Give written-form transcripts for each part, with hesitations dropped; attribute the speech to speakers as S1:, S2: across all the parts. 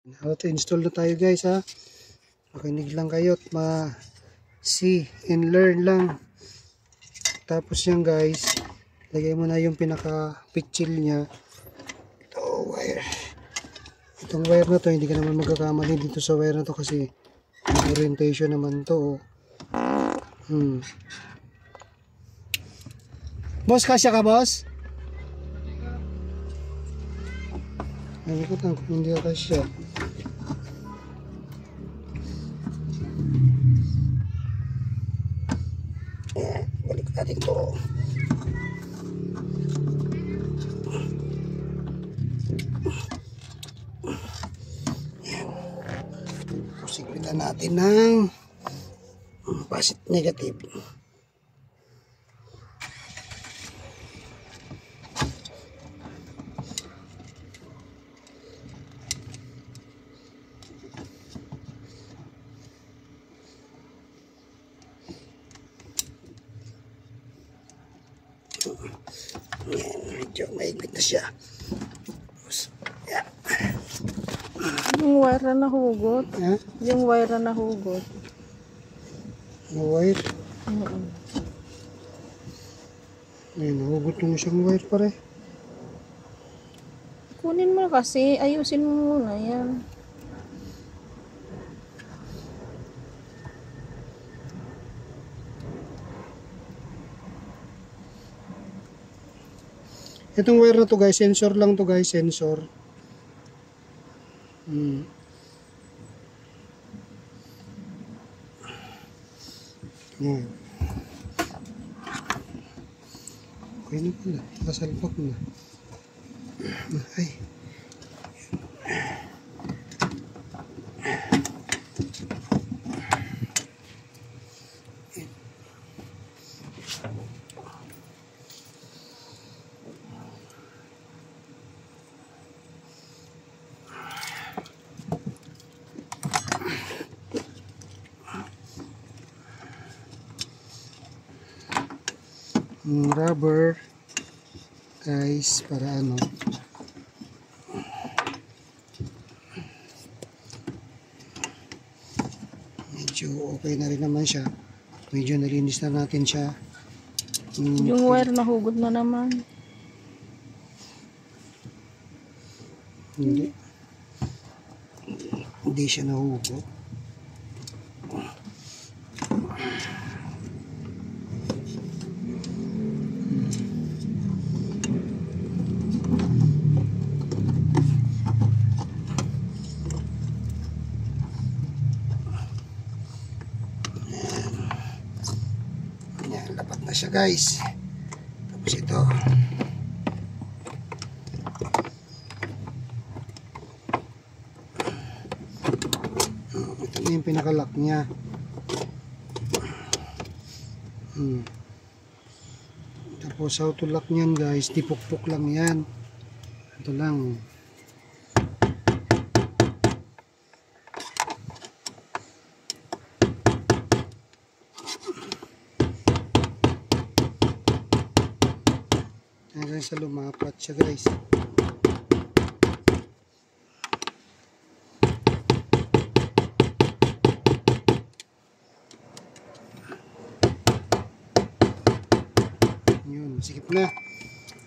S1: Auto-install na tayo guys ha. Makinig lang kayo at ma-see and learn lang. Tapos yan guys, lagay mo na yung pinaka-pitchil niya. Ito wire. Itong wire na to, hindi ka naman magkakamali dito sa wire na to kasi orientation naman to. Boss, kasya ka boss? Nakikita ko hindi ka kasya. Balik natin to. Pusigpitan natin ng positive negative. Yan, medyo maigpit na siya.
S2: Yung wire na nahugot.
S1: Ha?
S2: Yung wire na nahugot.
S1: Yung wire? Ayun, nahugot mo siyang wire pare.
S2: Kunin mo kasi. Ayusin mo muna yan.
S1: Itong wire na to guys, sensor lang to guys, sensor. Yan. Okay na pala, kasalpak na. Ay. Rubber guys para ano medyo okay na rin naman siya, medyo nalinis na natin siya.
S2: Yung wire nahugot na naman.
S1: Hindi siya nahugot. Lapat na siya guys. Tapos ito na yung pinakalock niya. Tapos how to lock niyan guys, dipukpok lang yan. Ito lang. Hanggang sa lumapat siya guys. Yun, sikip na.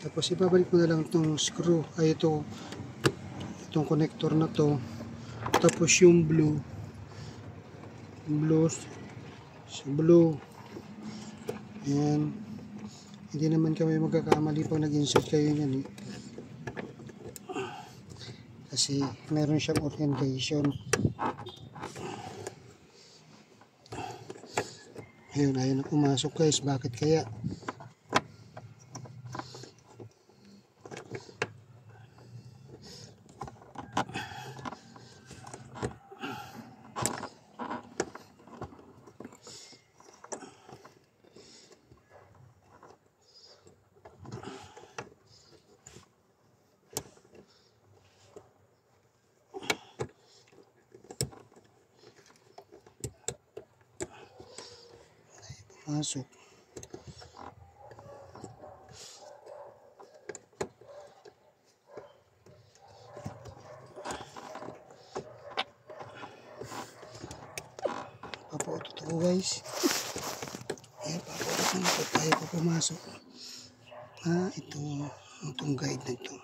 S1: Tapos ibabalik mo na lang itong screw, ay itong connector na to. Tapos yung blue sa blue. Ayan. Hindi naman kami magkakamali pag nag-insert kayo yan kasi meron siyang orientation. Ayun, ayaw na pumasok guys. Bakit kaya? Masuk. ako guys. Ayan, papalit na ito tayo pa pumasok. Itong guide na ito.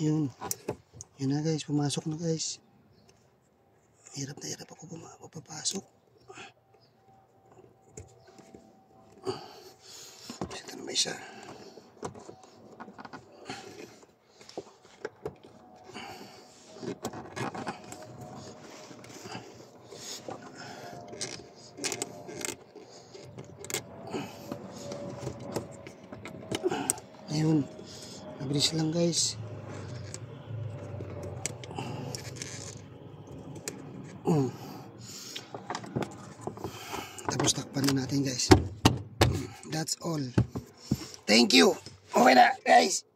S1: Yun na guys, pumasok na guys. Hirap na hirap ako papasok. Ito na ba isa? Ayun, mabilis lang guys. Tapos takpan na natin guys. That's all. Thank you. Okay na guys.